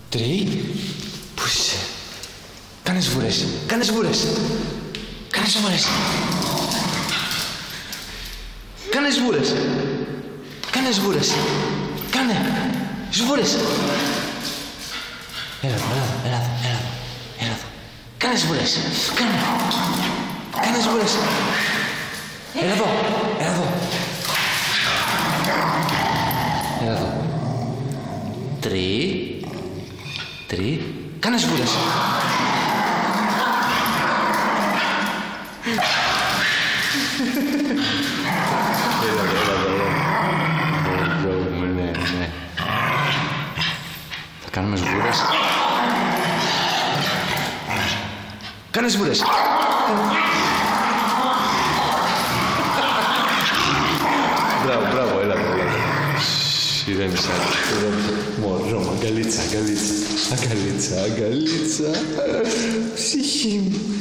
3. Πού είσαι? Κάνες βούρες. Κάνες βούρες. Κάνες βούρες. Κάνες βούρες. Κάνες βούρες. Κάνε. Σβούρες. Έλα εδώ. Κάνες βούρες. Κάνε. Κάνες βούρες. Έλα εδώ. Έλα εδώ. 3. Κάνες βούρες. Ναι. Θα κάνουμε σβούρες. Κάνες βούρες. Μπράβο, έλα. Ηρέμησα. Μωρό, αγκαλίτσα. Ψυχή μου.